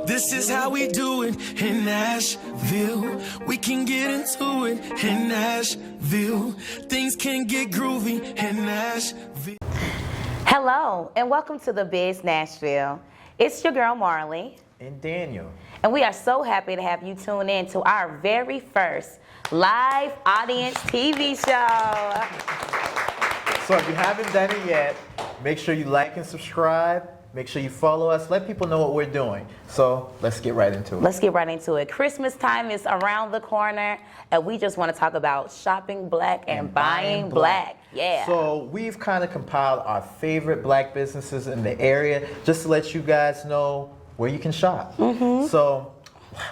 This is how we do it in Nashville. We can get into it in Nashville. Things can get groovy in Nashville. Hello, and welcome to the Biz Nashville. It's your girl Marley. And Daniel. And we are so happy to have you tune in to our very first live audience TV show. So if you haven't done it yet, make sure you like and subscribe. Make sure you follow us. Let people know what we're doing. So let's get right into it. Let's get right into it. Christmas time is around the corner, and we just want to talk about shopping black and buying black. Yeah. So we've kind of compiled our favorite black businesses in the area just to let you guys know where you can shop. So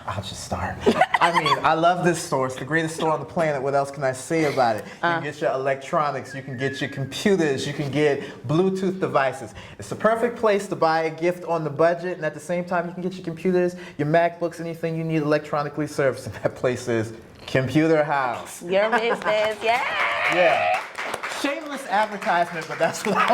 I'll just start. I mean, I love this store. It's the greatest store on the planet. What else can I say about it? You can get your electronics, you can get your computers, you can get Bluetooth devices. It's the perfect place to buy a gift on the budget, and at the same time, you can get your computers, your MacBooks, anything you need electronically serviced. And that place is Computer House. Your business, yeah. Yeah. Shameless advertisement, but that's what I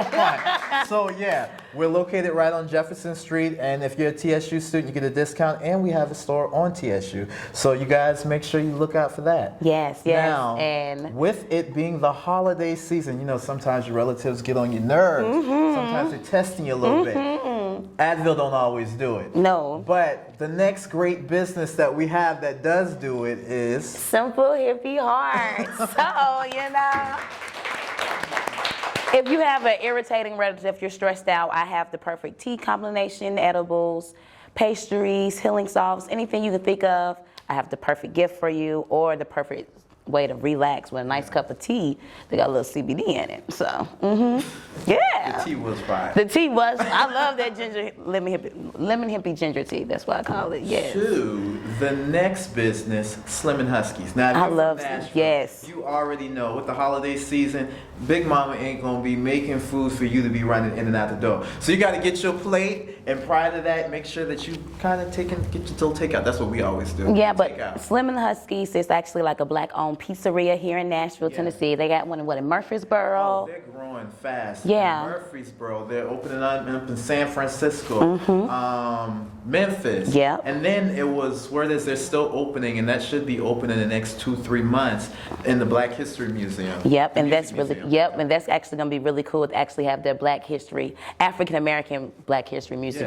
want. So yeah, we're located right on Jefferson Street, and if you're a TSU student, you get a discount, and we have a store on TSU. So you guys make sure you look out for that. Yes, yes. Now, and with it being the holiday season, you know, sometimes your relatives get on your nerves. Sometimes they're testing you a little bit. Advil don't always do it. no. But the next great business that we have that does do it is Simple Hippie Hearts. So, you know. If you have an irritating relative, if you're stressed out, I have the perfect tea combination, edibles, pastries, healing salves, anything you can think of. I have the perfect gift for you, or the perfect way to relax with a nice cup of tea. They got a little CBD in it. So, yeah. the tea was fire. The tea was, I love that lemon hippie ginger tea. That's what I call it, yes. To the next business, Slim and Huskies. Now, if I you're love from Nashville, yes. you already know with the holiday season, Big Mama ain't gonna be making food for you to be running in and out the door. So you gotta get your plate, and prior to that, make sure that you kind of get your little takeout. That's what we always do. Yeah, but Takeout. Slim and Huskies is actually like a black-owned pizzeria here in Nashville, Tennessee. They got one in Murfreesboro. Oh, they're growing fast. Yeah. In Murfreesboro, they're opening up in San Francisco, Memphis. Yep. And then it was word is they're still opening, and that should be open in the next 2-3 months in the Black History Museum. Yep, The and that's Music really, Museum. and that's actually gonna be really cool to actually have their Black History, African American Black History Museum.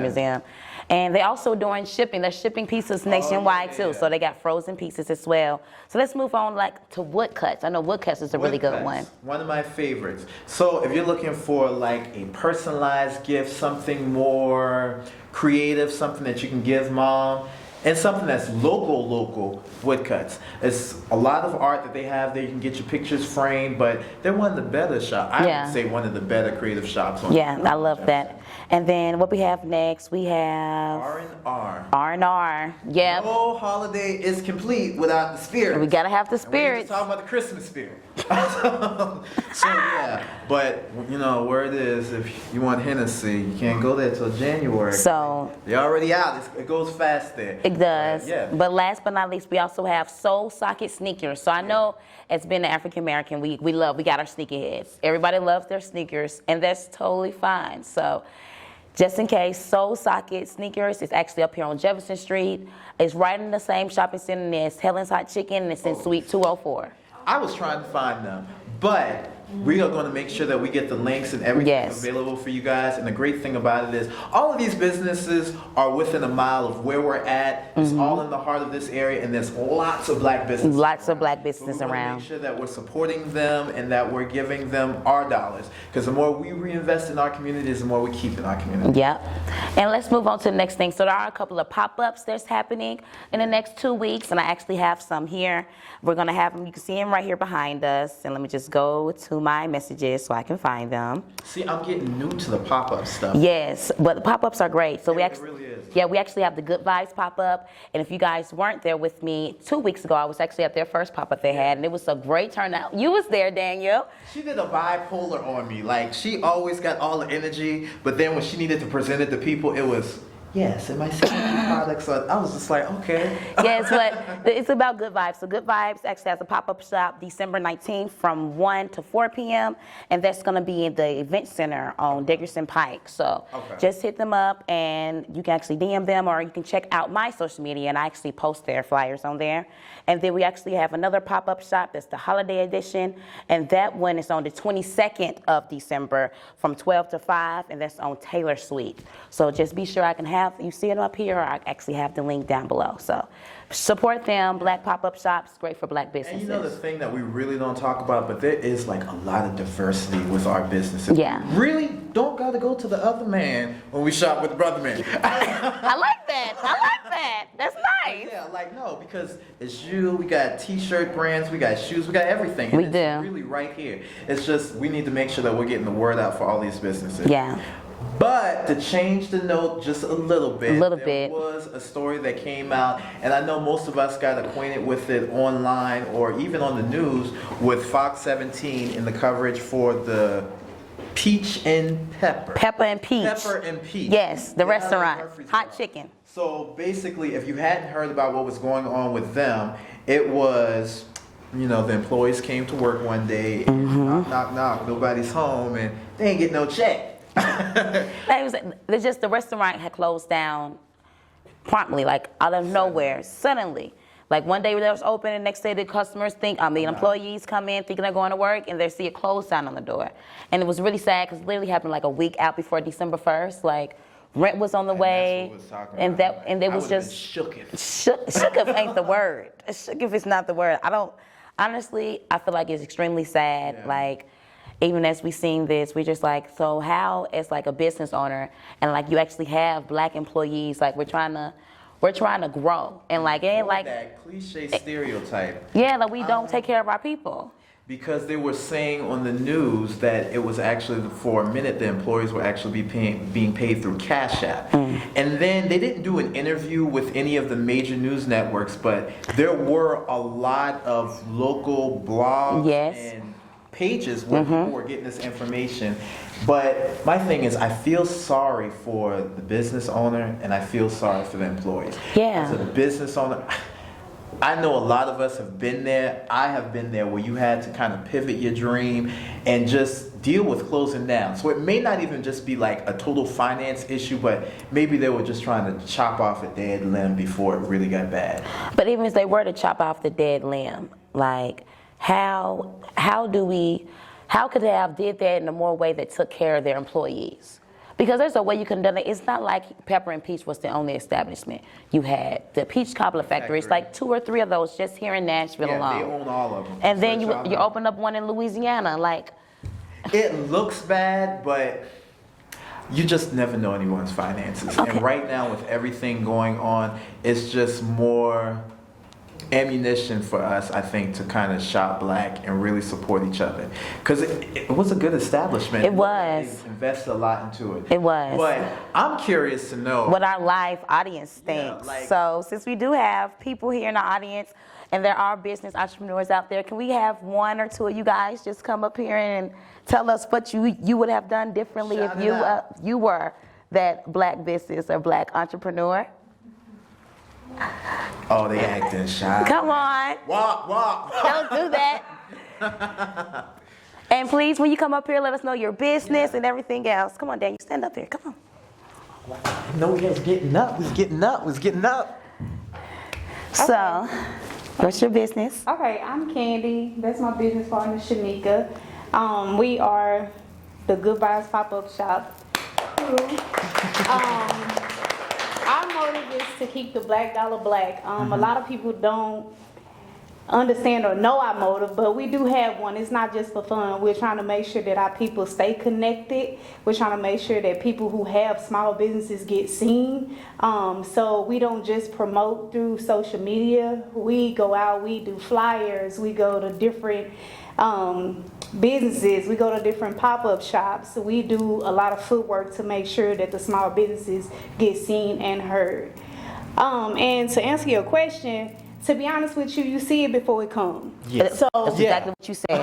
And they also doing shipping. They're shipping pizzas nationwide too, so they got frozen pizzas as well. So let's move on to Woodcuts. I know Woodcuts is a really good one. One of my favorites. So if you're looking for like a personalized gift, something more creative, something that you can give mom, and something that's local Woodcuts. It's a lot of art that they have there. You can get your pictures framed, but they're one of the better shops. I would say one of the better creative shops. I love that. And then what we have next, we have R&R. R&R. Yeah. No holiday is complete without the spirit. We gotta have the And we're spirit. just talking about the Christmas spirit. So yeah, but you know where it is. If you want Hennessy, you can't go there till January. So they're already out. It goes fast there. it does. Yeah. But last but not least, we also have Soul Socket sneakers. So I know as being an African American, we got our sneakerheads. Everybody loves their sneakers, and that's totally fine. So just in case, Soul Socket Sneakers is actually up here on Jefferson Street. It's right in the same shopping center as Helen's Hot Chicken, and it's in Suite 204. I was trying to find them, but we are going to make sure that we get the links and everything available for you guys. And the great thing about it is all of these businesses are within a mile of where we're at. It's all in the heart of this area, and there's lots of black businesses. Lots of black business So we around. make sure that we're supporting them and that we're giving them our dollars. Because the more we reinvest in our communities, the more we keep in our community. Yep. And let's move on to the next thing. So there are a couple of pop-ups that's happening in the next 2 weeks, and I actually have some here. We're going to have them. You can see them right here behind us. And let me just go to my messages so I can find them. See, I'm getting new to the pop-up stuff. Yes, but the pop-ups are great. So we It actually, really is. yeah, we actually have the Good Vibes pop-up. And if you guys weren't there with me 2 weeks ago, I was actually at their first pop-up they had, and it was a great turnout. You was there, Daniel. She did a bipolar on me. Like, she always got all the energy, but then when she needed to present it to people, it was yes, and my CBD products are, I was just like, okay. Yes, but it's about Good Vibes. So Good Vibes actually has a pop-up shop December 19th from 1 to 4 p.m. And that's going to be in the event center on Dickerson Pike. So just hit them up and you can actually DM them, or you can check out my social media and I actually post their flyers on there. And then we actually have another pop-up shop that's the holiday edition, and that one is on the 22nd of December from 12 to 5, and that's on Taylor Suite. So just be sure I can have you see it up here, or I actually have the link down below. So support them. Black pop-up shops, great for black businesses. And you know the thing that we really don't talk about, but there is like a lot of diversity with our businesses. Yeah. We really don't got to go to the other man when we shop with the brother man. I like that. I like that. That's nice. Yeah, like no, because it's you. We got T-shirt brands, we got shoes, we got everything. We and do. It's really right here. It's just we need to make sure that we're getting the word out for all these businesses. Yeah. But to change the note just a little bit, there was a story that came out, and I know most of us got acquainted with it online or even on the news with Fox 17 in the coverage for the Peach and Pepper. Pepper and Peach. Pepper and Peach. Yes, the restaurant. Murfreesboro. Hot chicken. So basically, if you hadn't heard about what was going on with them, it was, you know, the employees came to work one day, and knock, knock, knock, nobody's home, and they ain't get no check. The restaurant had closed down promptly, like out of nowhere, suddenly. Like one day they was open, and next day the customers employees come in thinking they're going to work, and they see a closed sign on the door. And it was really sad because it literally happened like a week out before December 1st. Like rent was on the way, and it was just shooketh. Shooketh ain't the word. Shooketh is not the word. Honestly, I feel like it's extremely sad. Yeah. Like, even as we seen this, we just like, so how as like a business owner, and like you actually have black employees, like we're trying to grow, and like it ain't like that cliche stereotype. Yeah, like we don't take care of our people. Because they were saying on the news that it was actually, for a minute, the employees were actually being paid through Cash App. And then they didn't do an interview with any of the major news networks, but there were a lot of local blogs and pages where people were getting this information. But my thing is, I feel sorry for the business owner, and I feel sorry for the employees. Yeah. As a business owner, I know a lot of us have been there. I have been there where you had to kind of pivot your dream and just deal with closing down. So it may not even just be like a total finance issue, but maybe they were just trying to chop off a dead limb before it really got bad. But even if they were to chop off the dead limb, like how could they have did that in a more way that took care of their employees? Because there's a way you can do it. It's not like Pepper and Peach was the only establishment. You had the Peach Cobbler Factory. It's like 2 or 3 of those just here in Nashville alone. They own all of them. And then you open up one in Louisiana. Like, it looks bad, but you just never know anyone's finances. Okay. And right now, with everything going on, it's just more ammunition for us, I think, to kind of shop black and really support each other. Because it was a good establishment. It was. They invested a lot into it. It was. But I'm curious to know what our live audience thinks. So since we do have people here in the audience, and there are business entrepreneurs out there, can we have 1 or 2 of you guys just come up here and tell us what you would have done differently if you were that black business or black entrepreneur? Oh, they acting shy. Come on. Walk. Don't do that. And please, when you come up here, let us know your business and everything else. Come on, Daniel, stand up there. Come on. No, we was getting up. So, what's your business? Okay, I'm Candy. That's my business partner, Shanika. We are the Good Vibes Pop-Up Shop. Our motive is to keep the black dollar black. A lot of people don't understand or know our motive, but we do have one. It's not just for fun. We're trying to make sure that our people stay connected. We're trying to make sure that people who have small businesses get seen. So we don't just promote through social media. We go out, we do flyers, we go to different businesses, we go to different pop-up shops. We do a lot of footwork to make sure that the small businesses get seen and heard. And to answer your question, to be honest with you, you see it before it comes. Yes. So That's exactly what you said.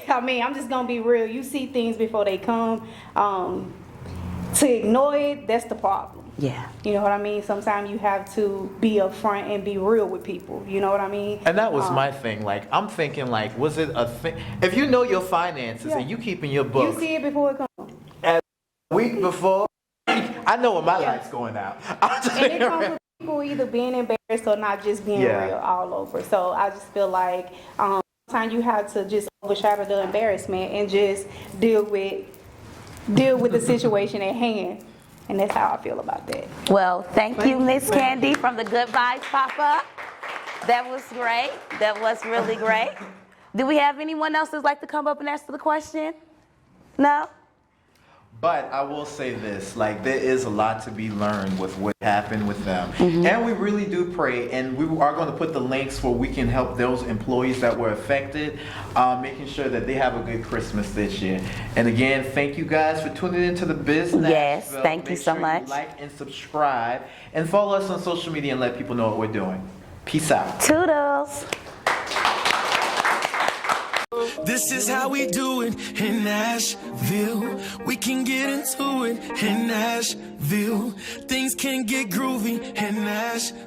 I mean, I'm just gonna be real. You see things before they come. To ignore it, that's the problem. Yeah. You know what I mean? Sometimes you have to be upfront and be real with people. You know what I mean? And that was my thing. Like, I'm thinking, like, was it a thing? If you know your finances Yeah. and you keeping your You books see it before it comes. a week before, I know when my light's going out. And it comes with people either being embarrassed or not just being Yeah. real all over. So I just feel like sometimes you have to just overshadow the embarrassment and just deal with the situation at hand. And that's how I feel about that. Well, thank you, Miss Candy from the Good Vibes Pop-Up. That was great. That was really great. Do we have anyone else that'd like to come up and answer the question? No? But I will say this, like, there is a lot to be learned with what happened with them. And we really do pray, and we are going to put the links where we can help those employees that were affected, making sure that they have a good Christmas this year. And again, thank you guys for tuning into the business. Yes, thank you so much. Like and subscribe, and follow us on social media and let people know what we're doing. Peace out. Toodles. This is how we do it in Nashville. We can get into it in Nashville. Things can get groovy in Nashville.